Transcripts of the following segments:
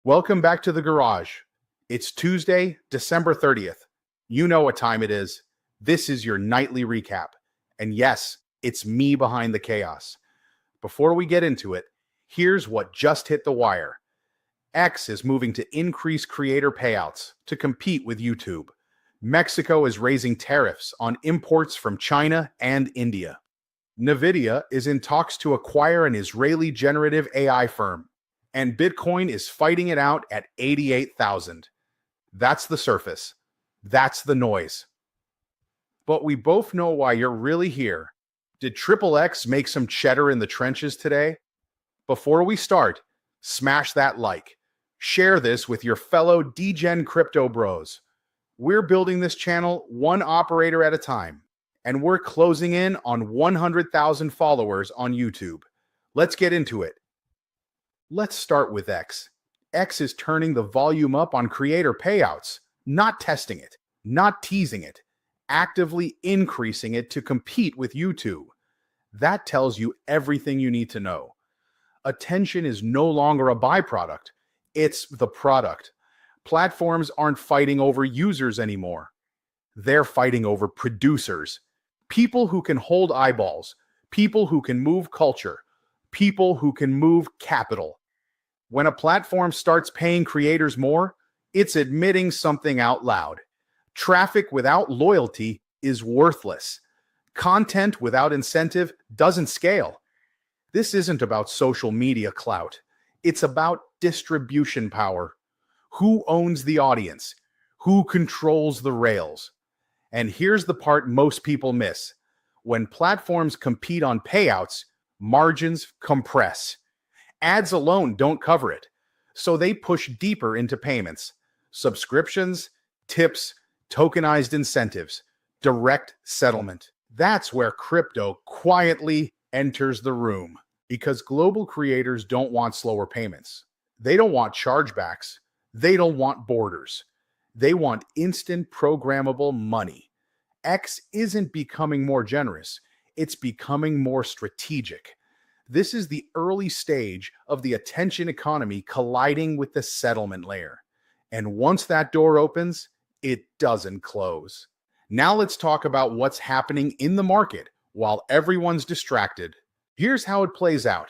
Welcome back to the garage. It's Tuesday, December 30th. You know what time it is. This is your nightly recap. And yes, it's me behind the chaos. Before we get into it, here's what just hit the wire. X is moving to increase creator payouts to compete with YouTube. Mexico is raising tariffs on imports from China and India. Nvidia is in talks to acquire an Israeli generative AI firm. And Bitcoin is fighting it out at 88,000. That's the surface. That's the noise. But we both know why you're really here. Did Triple X make some cheddar in the trenches today? Before we start, smash that like. Share this with your fellow degen crypto bros. We're building this channel one operator at a time, and we're closing in on 100,000 followers on YouTube. Let's get into it. Let's start with X. X is turning the volume up on creator payouts, not testing it, not teasing it, actively increasing it to compete with YouTube. That tells you everything you need to know. Attention is no longer a byproduct, it's the product. Platforms aren't fighting over users anymore. They're fighting over producers. People who can hold eyeballs, people who can move culture, people who can move capital. When a platform starts paying creators more, it's admitting something out loud. Traffic without loyalty is worthless. Content without incentive doesn't scale. This isn't about social media clout. It's about distribution power. Who owns the audience? Who controls the rails? And here's the part most people miss. When platforms compete on payouts, margins compress. Ads alone don't cover it, so they push deeper into payments, subscriptions, tips, tokenized incentives, direct settlement. That's where crypto quietly enters the room, because global creators don't want slower payments. They don't want chargebacks. They don't want borders. They want instant programmable money. X isn't becoming more generous. It's becoming more strategic. This is the early stage of the attention economy colliding with the settlement layer. And once that door opens, it doesn't close. Now let's talk about what's happening in the market while everyone's distracted. Here's how it plays out.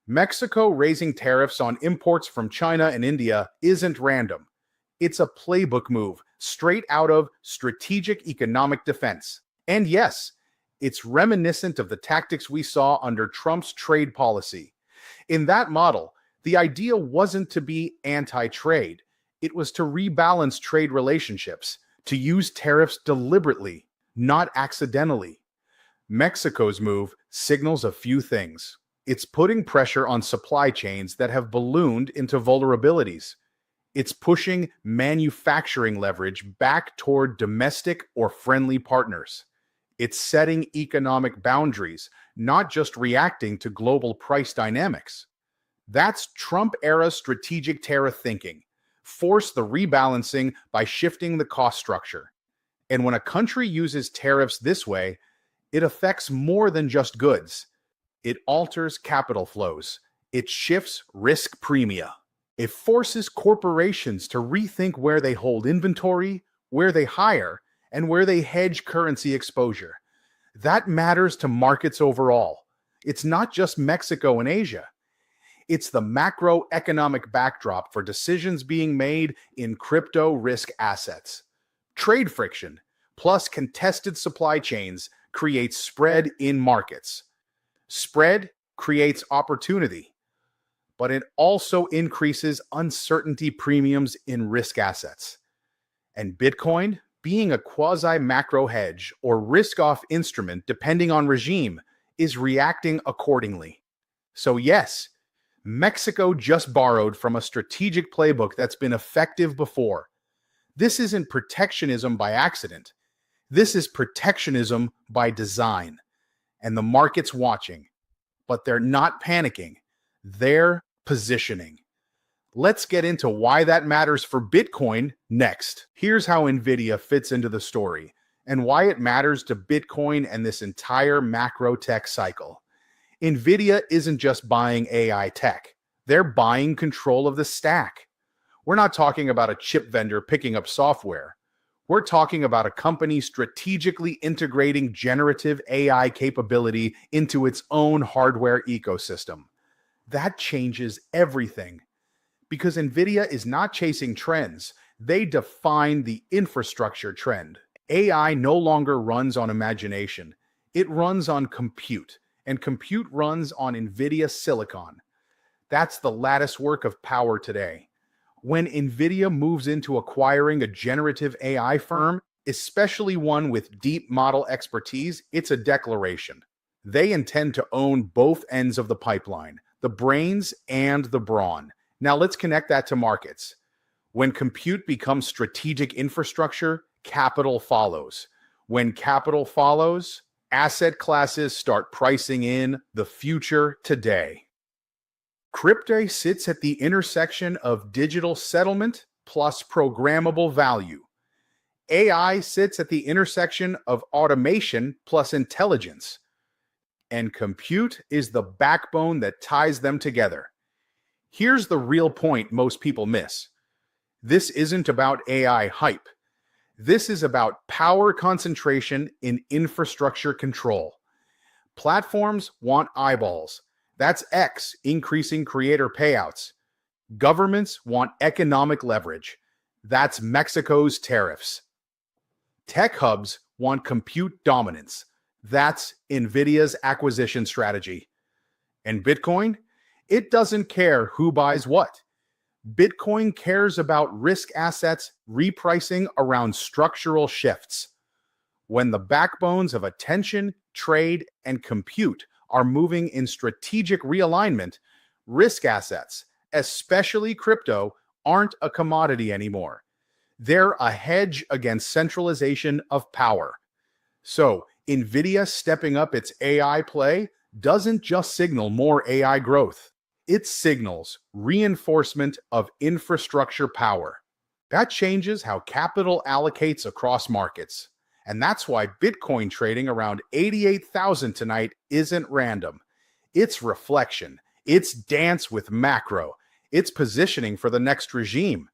Mexico raising tariffs on imports from China and India isn't random. It's a playbook move straight out of strategic economic defense. And yes, it's reminiscent of the tactics we saw under Trump's trade policy. In that model, the idea wasn't to be anti-trade. It was to rebalance trade relationships, to use tariffs deliberately, not accidentally. Mexico's move signals a few things. It's putting pressure on supply chains that have ballooned into vulnerabilities. It's pushing manufacturing leverage back toward domestic or friendly partners. It's setting economic boundaries, not just reacting to global price dynamics. That's Trump-era strategic tariff thinking. Force the rebalancing by shifting the cost structure. And when a country uses tariffs this way, it affects more than just goods. It alters capital flows. It shifts risk premia. It forces corporations to rethink where they hold inventory, where they hire, and where they hedge currency exposure. That matters to markets overall. It's not just Mexico and Asia. It's the macroeconomic backdrop for decisions being made in crypto risk assets. Trade friction, plus contested supply chains, creates spread in markets. Spread creates opportunity, but it also increases uncertainty premiums in risk assets. And Bitcoin, being a quasi-macro hedge or risk-off instrument depending on regime, is reacting accordingly. So yes, Mexico just borrowed from a strategic playbook that's been effective before. This isn't protectionism by accident. This is protectionism by design. And the market's watching. But they're not panicking. They're positioning. Let's get into why that matters for Bitcoin next. Here's how Nvidia fits into the story and why it matters to Bitcoin and this entire macro tech cycle. Nvidia isn't just buying AI tech. They're buying control of the stack. We're not talking about a chip vendor picking up software. We're talking about a company strategically integrating generative AI capability into its own hardware ecosystem. That changes everything because Nvidia is not chasing trends. They define the infrastructure trend. AI no longer runs on imagination. It runs on compute, and compute runs on Nvidia silicon. That's the lattice work of power today. When Nvidia moves into acquiring a generative AI firm, especially one with deep model expertise, it's a declaration. They intend to own both ends of the pipeline, the brains and the brawn. Now let's connect that to markets. When compute becomes strategic infrastructure, capital follows. When capital follows, asset classes start pricing in the future today. Crypto sits at the intersection of digital settlement plus programmable value. AI sits at the intersection of automation plus intelligence. And compute is the backbone that ties them together. Here's the real point most people miss. This isn't about AI hype. This is about power concentration in infrastructure control. Platforms want eyeballs. That's X increasing creator payouts. Governments want economic leverage. That's Mexico's tariffs. Tech hubs want compute dominance. That's Nvidia's acquisition strategy. And Bitcoin? It doesn't care who buys what. Bitcoin cares about risk assets repricing around structural shifts. When the backbones of attention, trade, and compute are moving in strategic realignment, risk assets, especially crypto, aren't a commodity anymore. They're a hedge against centralization of power. So, Nvidia stepping up its AI play doesn't just signal more AI growth. It signals reinforcement of infrastructure power. That changes how capital allocates across markets. And that's why Bitcoin trading around 88,000 tonight isn't random. It's reflection. It's dance with macro. It's positioning for the next regime.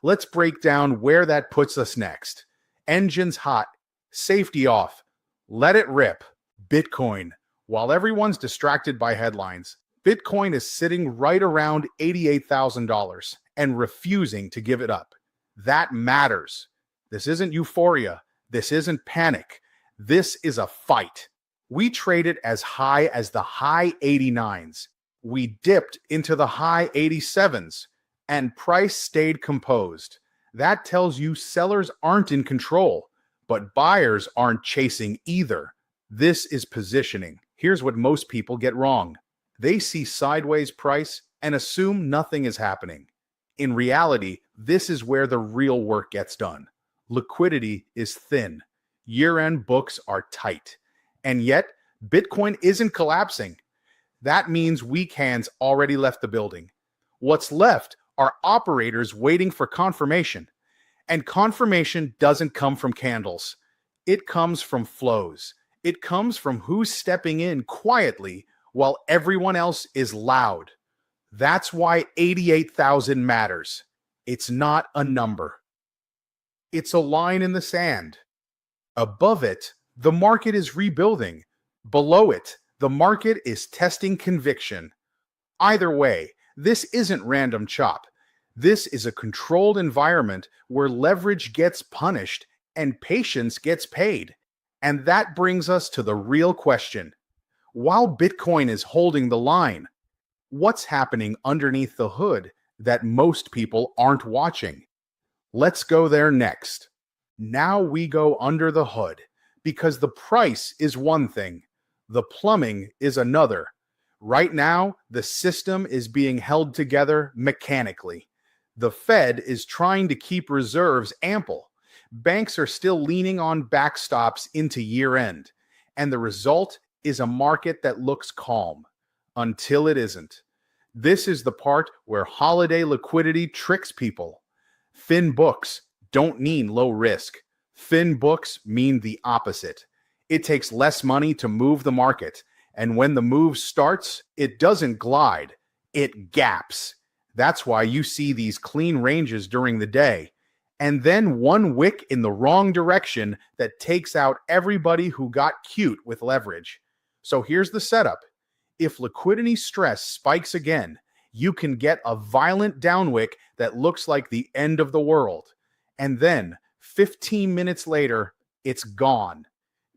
Let's break down where that puts us next. Engines hot, safety off, let it rip. Bitcoin. While everyone's distracted by headlines, Bitcoin is sitting right around $88,000 and refusing to give it up. That matters. This isn't euphoria. This isn't panic. This is a fight. We traded as high as the high 89s. We dipped into the high 87s, and price stayed composed. That tells you sellers aren't in control, but buyers aren't chasing either. This is positioning. Here's what most people get wrong. They see sideways price and assume nothing is happening. In reality, this is where the real work gets done. Liquidity is thin. Year-end books are tight. And yet, Bitcoin isn't collapsing. That means weak hands already left the building. What's left are operators waiting for confirmation. And confirmation doesn't come from candles. It comes from flows. It comes from who's stepping in quietly while everyone else is loud. That's why 88,000 matters. It's not a number. It's a line in the sand. Above it, the market is rebuilding. Below it, the market is testing conviction. Either way, this isn't random chop. This is a controlled environment where leverage gets punished and patience gets paid. And that brings us to the real question. While Bitcoin is holding the line, what's happening underneath the hood that most people aren't watching? Let's go there next. Now we go under the hood, because the price is one thing, the plumbing is another. Right now, the system is being held together mechanically. The Fed is trying to keep reserves ample. Banks are still leaning on backstops into year-end, and the result is a market that looks calm until it isn't. This is the part where holiday liquidity tricks people. Thin books don't mean low risk. Thin books mean the opposite. It takes less money to move the market, and when the move starts, it doesn't glide, it gaps. That's why you see these clean ranges during the day, and then one wick in the wrong direction that takes out everybody who got cute with leverage. So here's the setup. If liquidity stress spikes again, you can get a violent downwick that looks like the end of the world. And then 15 minutes later, it's gone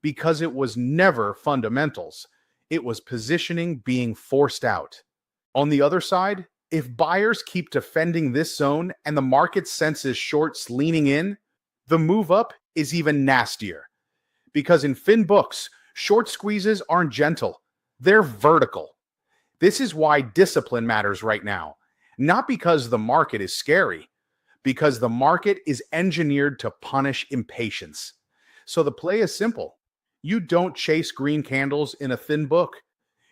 because it was never fundamentals. It was positioning being forced out. On the other side, if buyers keep defending this zone and the market senses shorts leaning in, the move up is even nastier. Because in fin books, short squeezes aren't gentle, they're vertical. This is why discipline matters right now. Not because the market is scary, because the market is engineered to punish impatience. So the play is simple. You don't chase green candles in a thin book.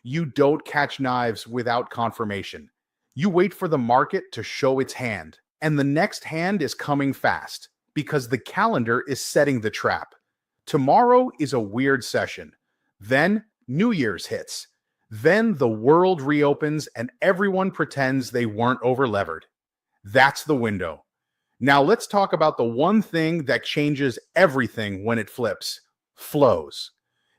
You don't catch knives without confirmation. You wait for the market to show its hand, and the next hand is coming fast because the calendar is setting the trap. Tomorrow is a weird session. Then New Year's hits. Then the world reopens and everyone pretends they weren't overlevered. That's the window. Now let's talk about the one thing that changes everything when it flips: flows.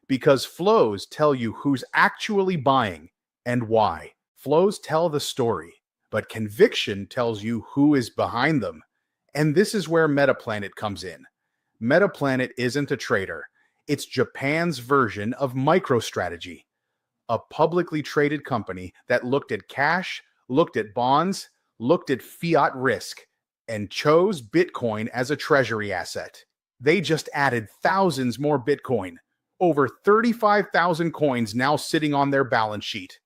Because flows tell you who's actually buying and why. Flows tell the story, but conviction tells you who is behind them. And this is where Metaplanet comes in. Metaplanet isn't a trader. It's Japan's version of MicroStrategy, a publicly traded company that looked at cash, looked at bonds, looked at fiat risk, and chose Bitcoin as a treasury asset. They just added thousands more Bitcoin, over 35,000 coins now sitting on their balance sheet.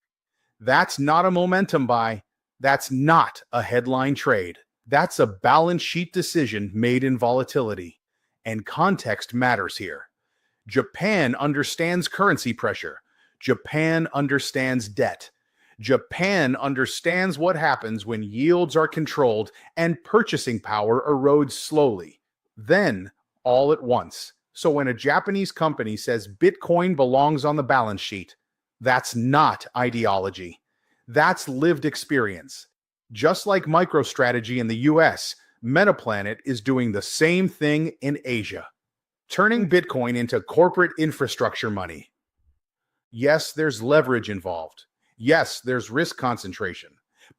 That's not a momentum buy. That's not a headline trade. That's a balance sheet decision made in volatility. And context matters here. Japan understands currency pressure. Japan understands debt. Japan understands what happens when yields are controlled and purchasing power erodes slowly. Then, all at once. So when a Japanese company says Bitcoin belongs on the balance sheet, that's not ideology. That's lived experience. Just like MicroStrategy in the US, Metaplanet is doing the same thing in Asia, turning Bitcoin into corporate infrastructure money. Yes, there's leverage involved. Yes, there's risk concentration.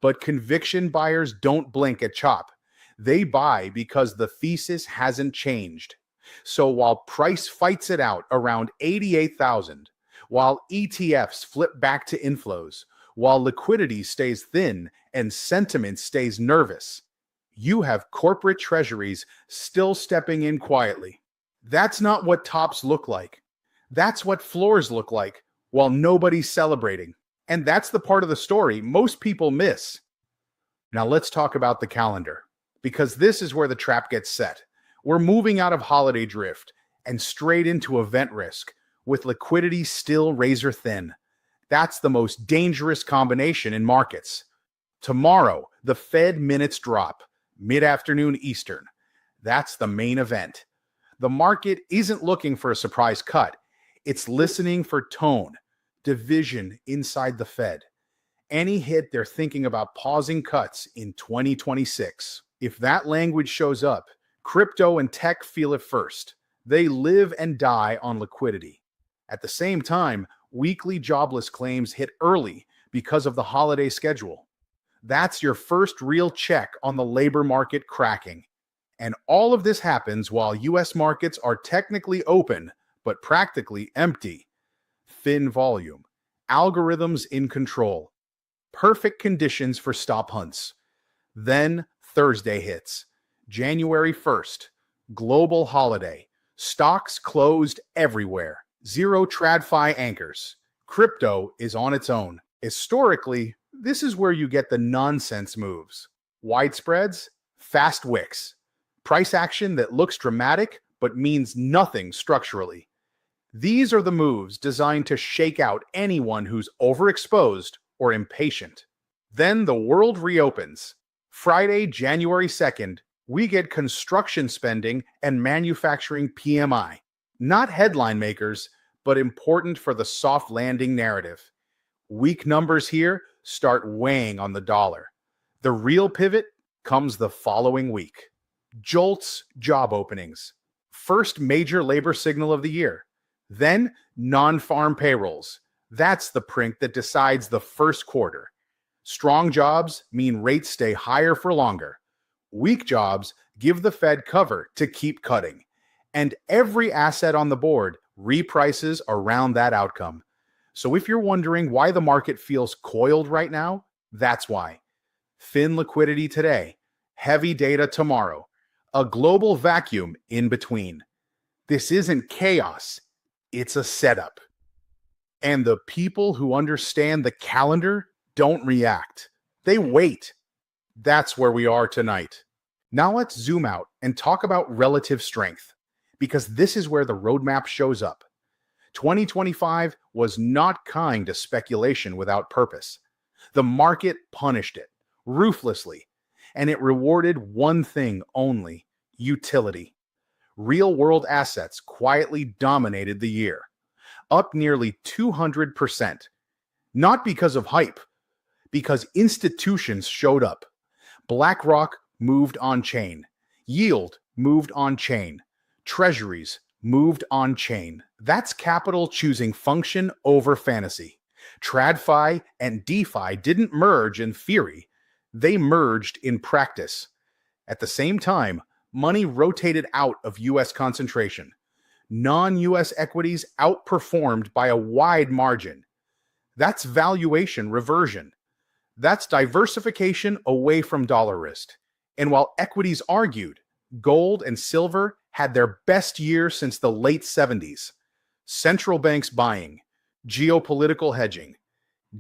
But conviction buyers don't blink at chop. They buy because the thesis hasn't changed. So while price fights it out around 88,000, while ETFs flip back to inflows, while liquidity stays thin and sentiment stays nervous, you have corporate treasuries still stepping in quietly. That's not what tops look like. That's what floors look like while nobody's celebrating. And that's the part of the story most people miss. Now let's talk about the calendar, because this is where the trap gets set. We're moving out of holiday drift and straight into event risk, with liquidity still razor thin. That's the most dangerous combination in markets. Tomorrow, the Fed minutes drop, mid-afternoon Eastern. That's the main event. The market isn't looking for a surprise cut. It's listening for tone, division inside the Fed. Any hit, they're thinking about pausing cuts in 2026. If that language shows up, crypto and tech feel it first. They live and die on liquidity. At the same time, weekly jobless claims hit early because of the holiday schedule. That's your first real check on the labor market cracking. And all of this happens while US markets are technically open, but practically empty. Thin volume, algorithms in control, perfect conditions for stop hunts. Then Thursday hits, January 1st, global holiday. Stocks closed everywhere. Zero TradFi anchors. Crypto is on its own. Historically, this is where you get the nonsense moves. Wide spreads, fast wicks. Price action that looks dramatic but means nothing structurally. These are the moves designed to shake out anyone who's overexposed or impatient. Then the world reopens. Friday, January 2nd, we get construction spending and manufacturing PMI. Not headline makers, but important for the soft landing narrative. Weak numbers here start weighing on the dollar. The real pivot comes the following week. JOLTS job openings. First major labor signal of the year. Then non-farm payrolls. That's the print that decides the first quarter. Strong jobs mean rates stay higher for longer. Weak jobs give the Fed cover to keep cutting. And every asset on the board reprices around that outcome. So if you're wondering why the market feels coiled right now, that's why. Thin liquidity today, heavy data tomorrow, a global vacuum in between. This isn't chaos, it's a setup. And the people who understand the calendar don't react. They wait. That's where we are tonight. Now let's zoom out and talk about relative strength, because this is where the roadmap shows up. 2025 was not kind to speculation without purpose. The market punished it ruthlessly, and it rewarded one thing only: utility. Real-world assets quietly dominated the year, up nearly 200%. Not because of hype, because institutions showed up. BlackRock moved on-chain. Yield moved on-chain. Treasuries moved on-chain. That's capital choosing function over fantasy. TradFi and DeFi didn't merge in theory. They merged in practice. At the same time, money rotated out of U.S. concentration. Non-U.S. equities outperformed by a wide margin. That's valuation reversion. That's diversification away from dollar risk. And while equities argued, gold and silver had their best year since the late 70s. Central banks buying, geopolitical hedging,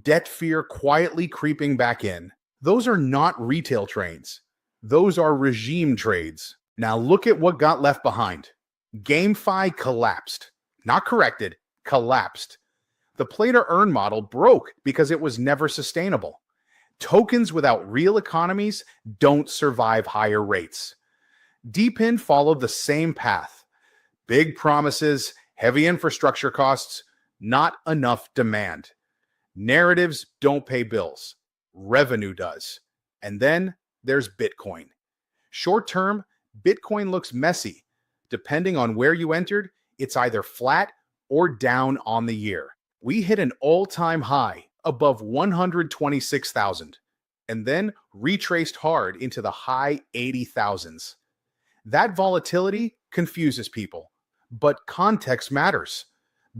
debt fear quietly creeping back in. Those are not retail trades. Those are regime trades. Now look at what got left behind. GameFi collapsed. Not corrected, collapsed. The play-to-earn model broke because it was never sustainable. Tokens without real economies don't survive higher rates. DePIN followed the same path. Big promises, heavy infrastructure costs, not enough demand. Narratives don't pay bills. Revenue does. And then there's Bitcoin. Short term, Bitcoin looks messy. Depending on where you entered, it's either flat or down on the year. We hit an all-time high above 126,000 and then retraced hard into the high 80,000s. That volatility confuses people, but context matters.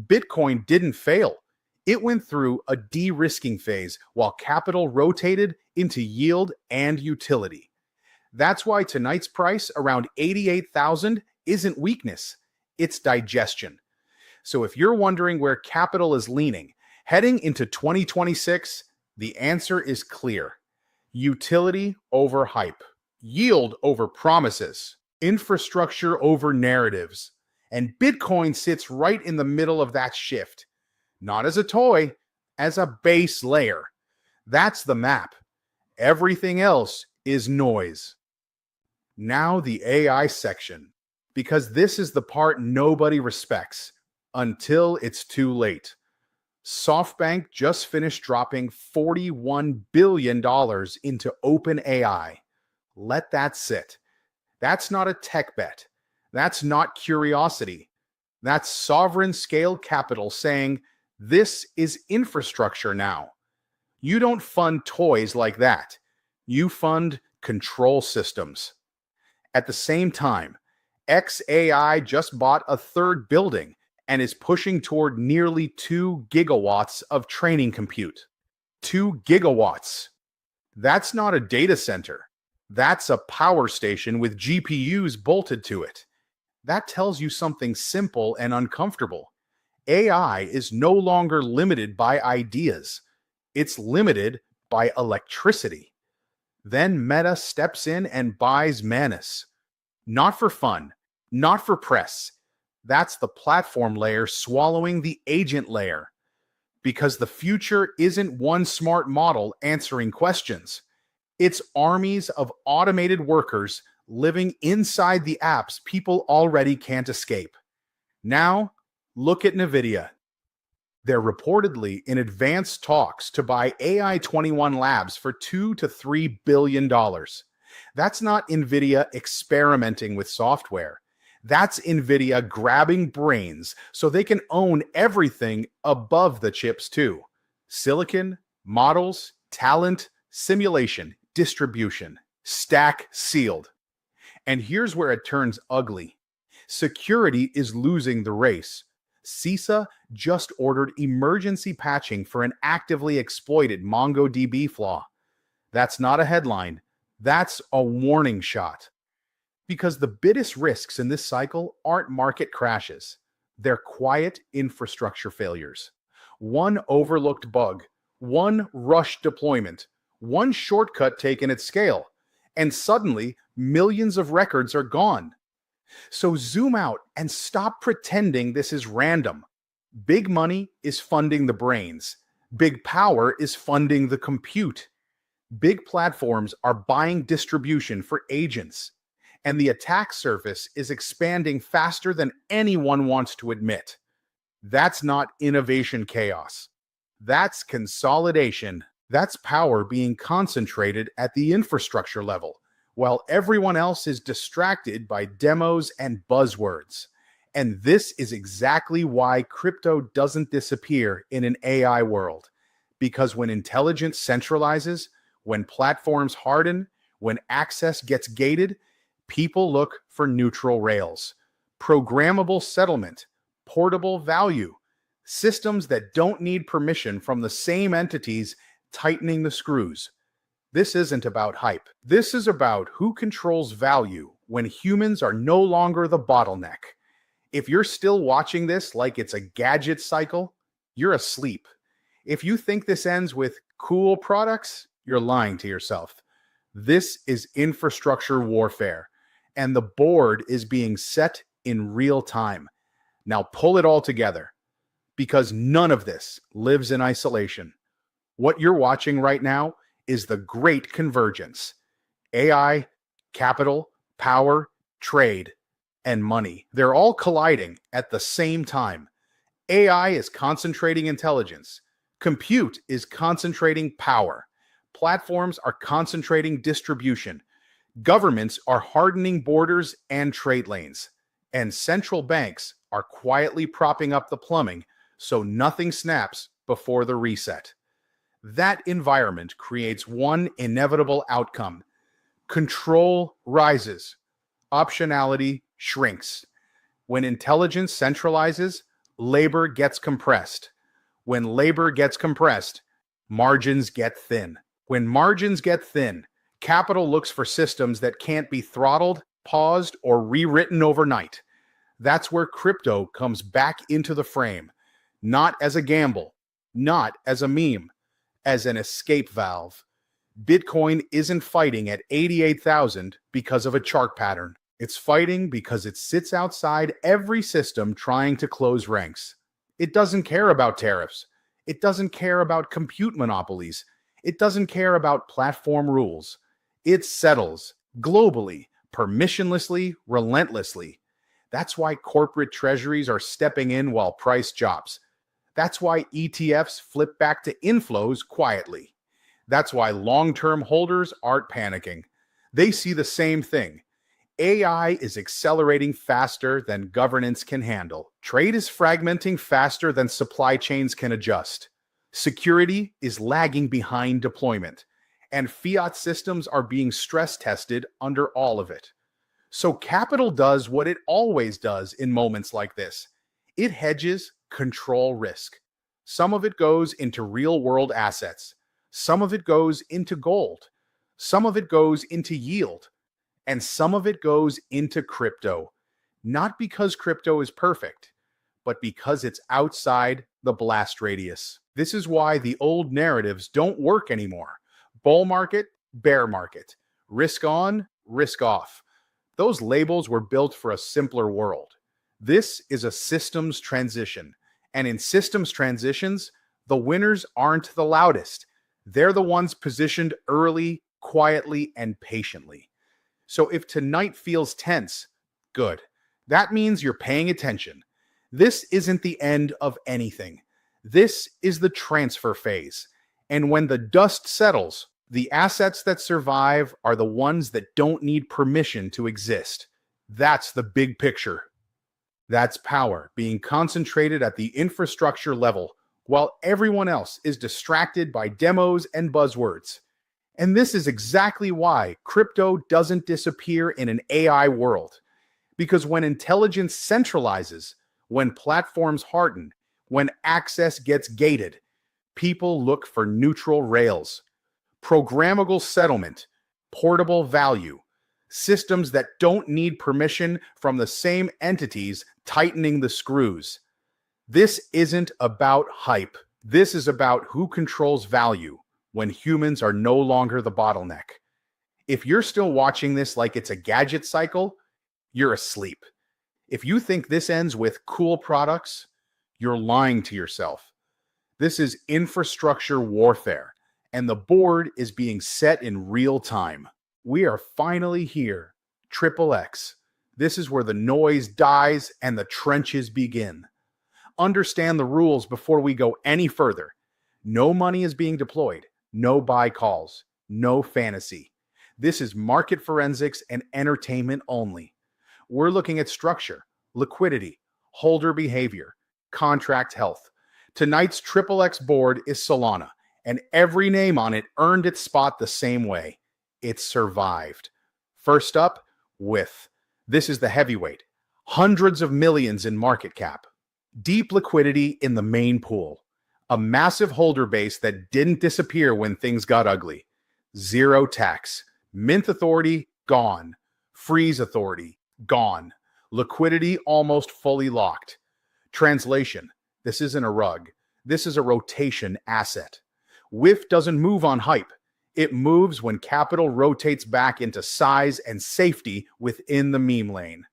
Bitcoin didn't fail. It went through a de-risking phase while capital rotated into yield and utility. That's why tonight's price around 88,000 isn't weakness, it's digestion. So if you're wondering where capital is leaning, heading into 2026, the answer is clear. Utility over hype, yield over promises, infrastructure over narratives, and Bitcoin sits right in the middle of that shift. Not as a toy, as a base layer. That's the map. Everything else is noise. Now the AI section, because this is the part nobody respects until it's too late. SoftBank just finished dropping $41 billion into OpenAI. Let that sit. That's not a tech bet. That's not curiosity. That's sovereign scale capital saying, this is infrastructure now. You don't fund toys like that. You fund control systems. At the same time, xAI just bought a third building and is pushing toward nearly 2 gigawatts of training compute. 2 gigawatts. That's not a data center. That's a power station with GPUs bolted to it. That tells you something simple and uncomfortable. AI is no longer limited by ideas. It's limited by electricity. Then Meta steps in and buys Manus. Not for fun, not for press. That's the platform layer swallowing the agent layer. Because the future isn't one smart model answering questions. It's armies of automated workers living inside the apps people already can't escape. Now, look at Nvidia. They're reportedly in advanced talks to buy AI 21 Labs for $2 to $3 billion. That's not Nvidia experimenting with software. That's Nvidia grabbing brains so they can own everything above the chips too. Silicon, models, talent, simulation, distribution, stack sealed. And here's where it turns ugly. Security is losing the race. CISA just ordered emergency patching for an actively exploited MongoDB flaw. That's not a headline. That's a warning shot. Because the biggest risks in this cycle aren't market crashes. They're quiet infrastructure failures. One overlooked bug, one rushed deployment, one shortcut taken at scale, and suddenly millions of records are gone. So zoom out and stop pretending this is random. Big money is funding the brains. Big power is funding the compute. Big platforms are buying distribution for agents. And the attack surface is expanding faster than anyone wants to admit. That's not innovation chaos. That's consolidation. That's power being concentrated at the infrastructure level, while everyone else is distracted by demos and buzzwords. And this is exactly why crypto doesn't disappear in an AI world. Because when intelligence centralizes, when platforms harden, when access gets gated, people look for neutral rails, programmable settlement, portable value, systems that don't need permission from the same entities tightening the screws. This isn't about hype. This is about who controls value when humans are no longer the bottleneck. If you're still watching this like it's a gadget cycle, you're asleep. If you think this ends with cool products, you're lying to yourself. This is infrastructure warfare, and the board is being set in real time. Now pull it all together, because none of this lives in isolation. What you're watching right now is the great convergence. AI, capital, power, trade, and money. They're all colliding at the same time. AI is concentrating intelligence. Compute is concentrating power. Platforms are concentrating distribution. Governments are hardening borders and trade lanes. And central banks are quietly propping up the plumbing so nothing snaps before the reset. That environment creates one inevitable outcome. Control rises. Optionality shrinks. When intelligence centralizes, labor gets compressed. When labor gets compressed, margins get thin. When margins get thin, capital looks for systems that can't be throttled, paused, or rewritten overnight. That's where crypto comes back into the frame. Not as a gamble, not as a meme, as an escape valve. Bitcoin isn't fighting at 88,000 because of a chart pattern. It's fighting because it sits outside every system trying to close ranks. It doesn't care about tariffs. It doesn't care about compute monopolies. It doesn't care about platform rules. It settles globally, permissionlessly, relentlessly. That's why corporate treasuries are stepping in while price drops. That's why ETFs flip back to inflows quietly. That's why long-term holders aren't panicking. They see the same thing. AI is accelerating faster than governance can handle. Trade is fragmenting faster than supply chains can adjust. Security is lagging behind deployment. And fiat systems are being stress tested under all of it. So capital does what it always does in moments like this. It hedges control risk. Some of it goes into real-world assets. Some of it goes into gold. Some of it goes into yield. And some of it goes into crypto. Not because crypto is perfect, but because it's outside the blast radius. This is why the old narratives don't work anymore. Bull market, bear market. Risk on, risk off. Those labels were built for a simpler world. This is a systems transition. And in systems transitions, the winners aren't the loudest. They're the ones positioned early, quietly, and patiently. So if tonight feels tense, good. That means you're paying attention. This isn't the end of anything. This is the transfer phase. And when the dust settles, the assets that survive are the ones that don't need permission to exist. That's the big picture. That's power being concentrated at the infrastructure level, while everyone else is distracted by demos and buzzwords. And this is exactly why crypto doesn't disappear in an AI world. Because when intelligence centralizes, when platforms harden, when access gets gated, people look for neutral rails, programmable settlement, portable value, systems that don't need permission from the same entities tightening the screws. This isn't about hype. This is about who controls value when humans are no longer the bottleneck. If you're still watching this like it's a gadget cycle, you're asleep. If you think this ends with cool products, you're lying to yourself. This is infrastructure warfare, and the board is being set in real time. We are finally here. Triple X. This is where the noise dies and the trenches begin. Understand the rules before we go any further. No money is being deployed. No buy calls. No fantasy. This is market forensics and entertainment only. We're looking at structure, liquidity, holder behavior, contract health. Tonight's Triple X board is Solana, and every name on it earned its spot the same way. It survived. First up, with. This is the heavyweight. Hundreds of millions in market cap. Deep liquidity in the main pool. A massive holder base that didn't disappear when things got ugly. Zero tax. Mint authority, gone. Freeze authority, gone. Liquidity almost fully locked. Translation. This isn't a rug. This is a rotation asset. WIF doesn't move on hype. It moves when capital rotates back into size and safety within the meme lane.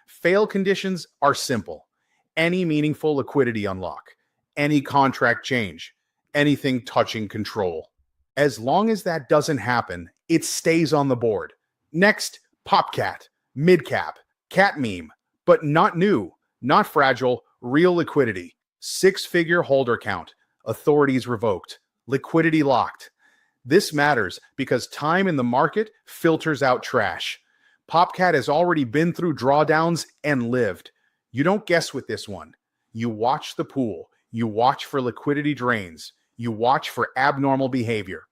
Fail conditions are simple. Any meaningful liquidity unlock, any contract change, anything touching control. As long as that doesn't happen, it stays on the board. Next, Popcat, midcap, cat meme, but not new, not fragile, real liquidity. Six-figure holder count, authorities revoked, liquidity locked. This matters because time in the market filters out trash. Popcat has already been through drawdowns and lived. You don't guess with this one. You watch the pool. You watch for liquidity drains. You watch for abnormal behavior.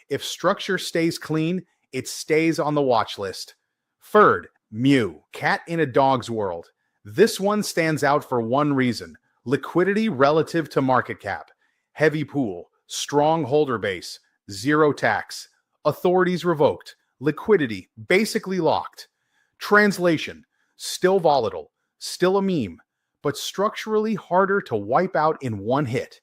If structure stays clean, it stays on the watch list. Third, Mew, cat in a dog's world. This one stands out for one reason. Liquidity relative to market cap. Heavy pool. Strong holder base. Zero tax. Authorities revoked. Liquidity basically locked. Translation. Still volatile. Still a meme. But structurally harder to wipe out in one hit.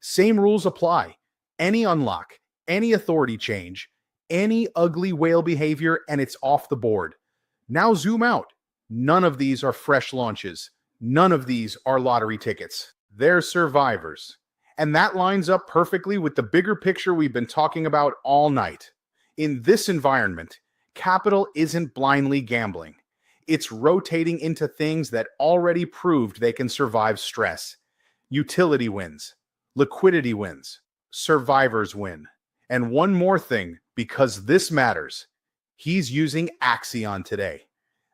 Same rules apply. Any unlock, any authority change, any ugly whale behavior, and it's off the board. Now zoom out. None of these are fresh launches. None of these are lottery tickets. They're survivors. And that lines up perfectly with the bigger picture we've been talking about all night. In this environment, capital isn't blindly gambling. It's rotating into things that already proved they can survive stress. Utility wins. Liquidity wins. Survivors win. And one more thing, because this matters. He's using Axion today.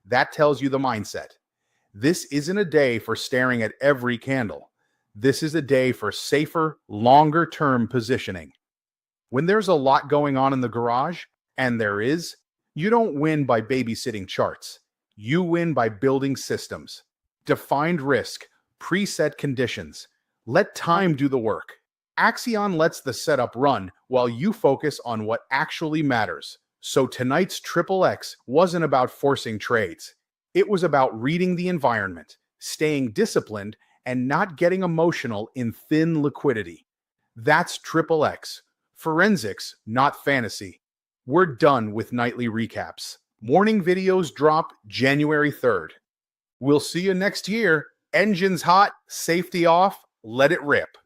That tells you the mindset. This isn't a day for staring at every candle. This is a day for safer, longer-term positioning. When there's a lot going on in the garage, and there is, you don't win by babysitting charts. You win by building systems. Defined risk, preset conditions. Let time do the work. Axion lets the setup run while you focus on what actually matters. So tonight's Triple X wasn't about forcing trades. It was about reading the environment, staying disciplined, and not getting emotional in thin liquidity. That's Triple X. Forensics, not fantasy. We're done with nightly recaps. Morning videos drop January 3rd. We'll see you next year. Engines hot, safety off, let it rip.